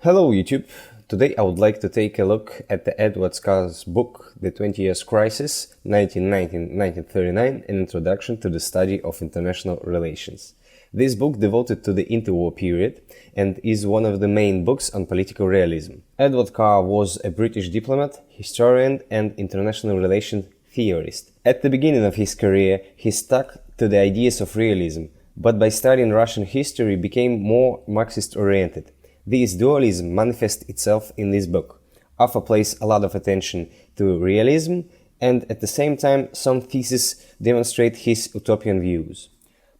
Hello YouTube! Today I would like to take a look at the Edward Carr's book, The 20 Years Crisis, 1919-1939, an introduction to the study of international relations. This book devoted to the interwar period and is one of the main books on political realism. Edward Carr was a British diplomat, historian and international relations theorist. At the beginning of his career, he stuck to the ideas of realism, but by studying Russian history became more Marxist-oriented. This dualism manifests itself in this book. Author plays a lot of attention to realism, and at the same time some theses demonstrate his utopian views.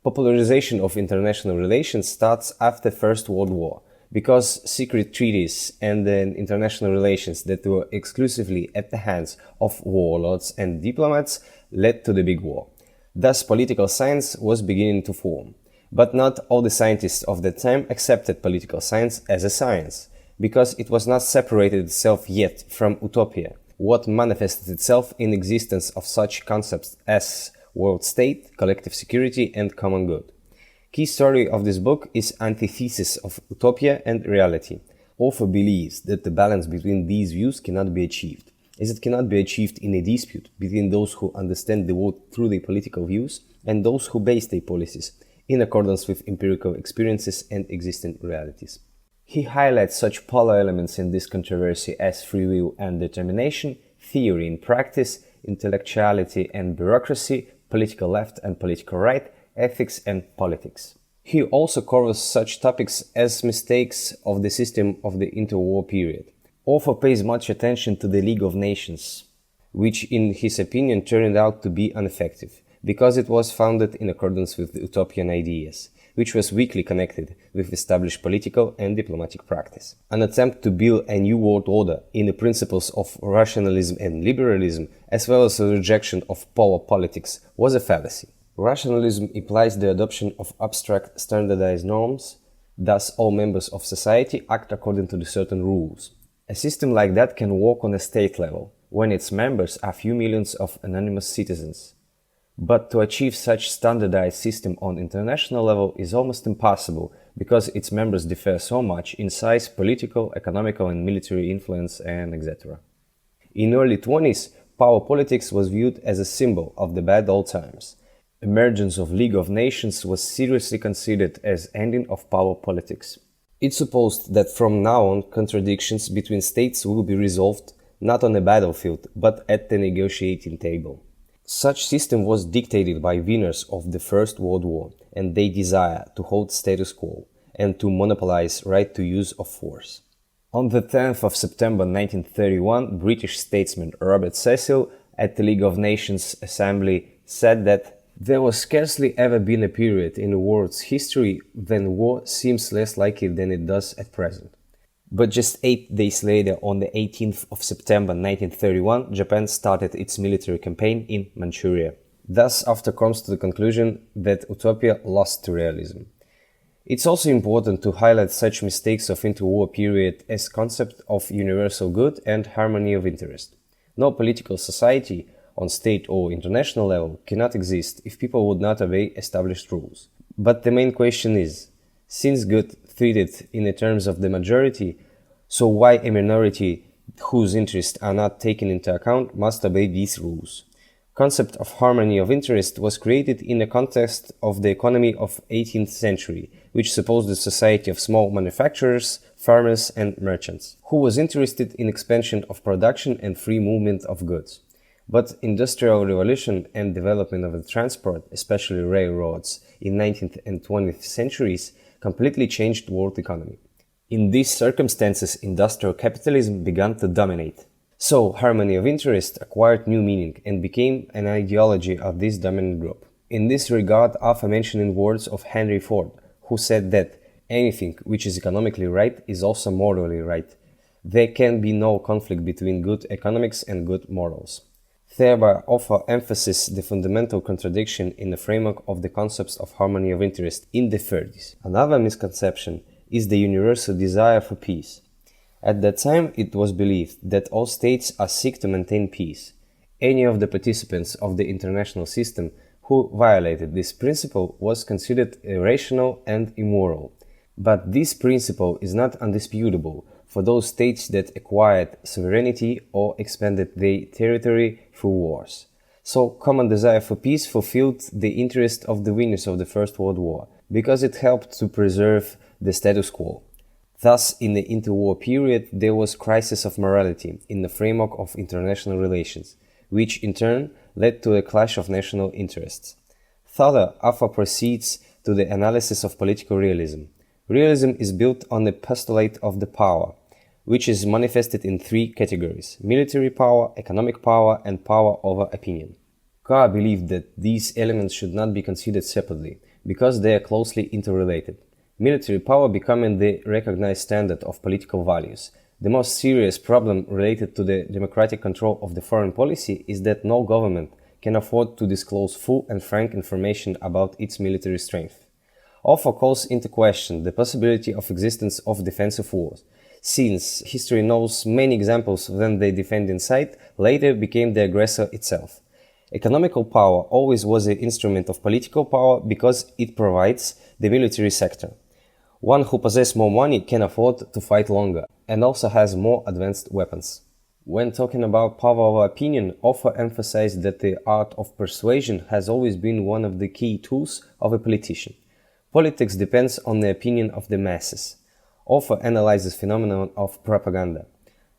Popularization of international relations starts after First World War, because secret treaties and international relations that were exclusively at the hands of warlords and diplomats led to the big war. Thus political science was beginning to form. But not all the scientists of that time accepted political science as a science, because it was not separated itself yet from Utopia, what manifested itself in existence of such concepts as world state, collective security and common good. Key story of this book is antithesis of Utopia and reality. Author believes that the balance between these views cannot be achieved, as it cannot be achieved in a dispute between those who understand the world through their political views and those who base their policies in accordance with empirical experiences and existing realities. He highlights such polar elements in this controversy as free will and determination, theory and practice, intellectuality and bureaucracy, political left and political right, ethics and politics. He also covers such topics as mistakes of the system of the interwar period. Author pays much attention to the League of Nations, which in his opinion turned out to be ineffective, because it was founded in accordance with the utopian ideas, which was weakly connected with established political and diplomatic practice. An attempt to build a new world order in the principles of rationalism and liberalism, as well as a rejection of power politics, was a fallacy. Rationalism implies the adoption of abstract standardized norms, thus all members of society act according to the certain rules. A system like that can work on a state level, when its members are few millions of anonymous citizens. But to achieve such standardized system on international level is almost impossible, because its members differ so much in size, political, economical and military influence and etc. In early 20s, power politics was viewed as a symbol of the bad old times. Emergence of League of Nations was seriously considered as ending of power politics. It supposed that from now on contradictions between states will be resolved not on a battlefield, but at the negotiating table. Such system was dictated by winners of the First World War and their desire to hold status quo and to monopolize right to use of force. On the 10th of September 1931, British statesman Robert Cecil at the League of Nations Assembly said that there was scarcely ever been a period in the world's history when war seems less likely than it does at present. But just 8 days later, on the 18th of September 1931, Japan started its military campaign in Manchuria. Thus, author comes to the conclusion that Utopia lost to realism. It's also important to highlight such mistakes of interwar period as concept of universal good and harmony of interest. No political society, on state or international level, cannot exist if people would not obey established rules. But the main question is, since good treated in the terms of the majority, so why a minority whose interests are not taken into account must obey these rules? Concept of harmony of interest was created in the context of the economy of 18th century, which supposed a society of small manufacturers, farmers and merchants, who was interested in expansion of production and free movement of goods. But industrial revolution and development of the transport, especially railroads, in 19th and 20th centuries, completely changed world economy. In these circumstances, industrial capitalism began to dominate. So, harmony of interest acquired new meaning and became an ideology of this dominant group. In this regard, author mentioned in words of Henry Ford, who said that anything which is economically right is also morally right. There can be no conflict between good economics and good morals. Thereby, author emphasizes the fundamental contradiction in the framework of the concepts of harmony of interest in the 30s. Another misconception is the universal desire for peace. At that time, it was believed that all states are seek to maintain peace. Any of the participants of the international system who violated this principle was considered irrational and immoral. But this principle is not undisputable, for those states that acquired sovereignty or expanded their territory through wars. So, common desire for peace fulfilled the interest of the winners of the First World War, because it helped to preserve the status quo. Thus, in the interwar period, there was crisis of morality in the framework of international relations, which in turn led to a clash of national interests. Further, Alpha proceeds to the analysis of political realism. Realism is built on the postulate of the power, which is manifested in three categories: military power, economic power, and power over opinion. Carr believed that these elements should not be considered separately, because they are closely interrelated. Military power becoming the recognized standard of political values. The most serious problem related to the democratic control of the foreign policy is that no government can afford to disclose full and frank information about its military strength. Alpha calls into question the possibility of existence of defensive wars, since history knows many examples when the defending side later became the aggressor itself. Economical power always was an instrument of political power because it provides the military sector. One who possesses more money can afford to fight longer and also has more advanced weapons. When talking about power over opinion, Alpha emphasized that the art of persuasion has always been one of the key tools of a politician. Politics depends on the opinion of the masses. Alpha analyzes phenomenon of propaganda.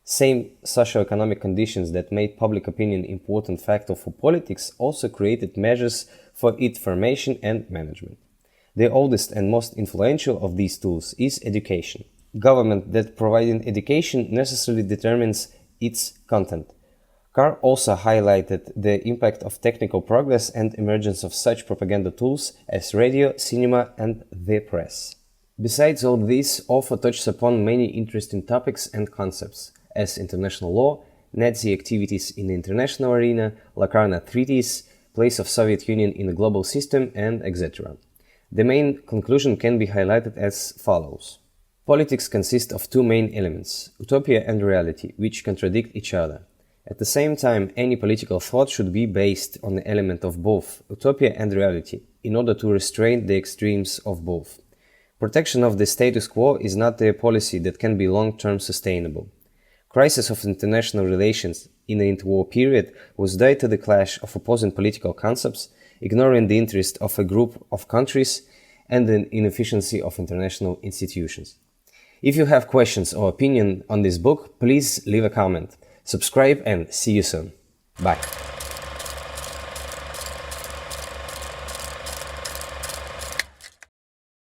Same socio-economic conditions that made public opinion an important factor for politics also created measures for its formation and management. The oldest and most influential of these tools is education. Government that providing education necessarily determines its content. Carr also highlighted the impact of technical progress and emergence of such propaganda tools as radio, cinema, and the press. Besides all this, Alpha touches upon many interesting topics and concepts, as international law, Nazi activities in the international arena, Locarno treaties, place of Soviet Union in the global system, and etc. The main conclusion can be highlighted as follows. Politics consists of two main elements, utopia and reality, which contradict each other. At the same time, any political thought should be based on the element of both utopia and reality, in order to restrain the extremes of both. Protection of the status quo is not a policy that can be long-term sustainable. Crisis of international relations in the interwar period was due to the clash of opposing political concepts, ignoring the interest of a group of countries, and the inefficiency of international institutions. If you have questions or opinion on this book, please leave a comment. Subscribe and see you soon. Bye.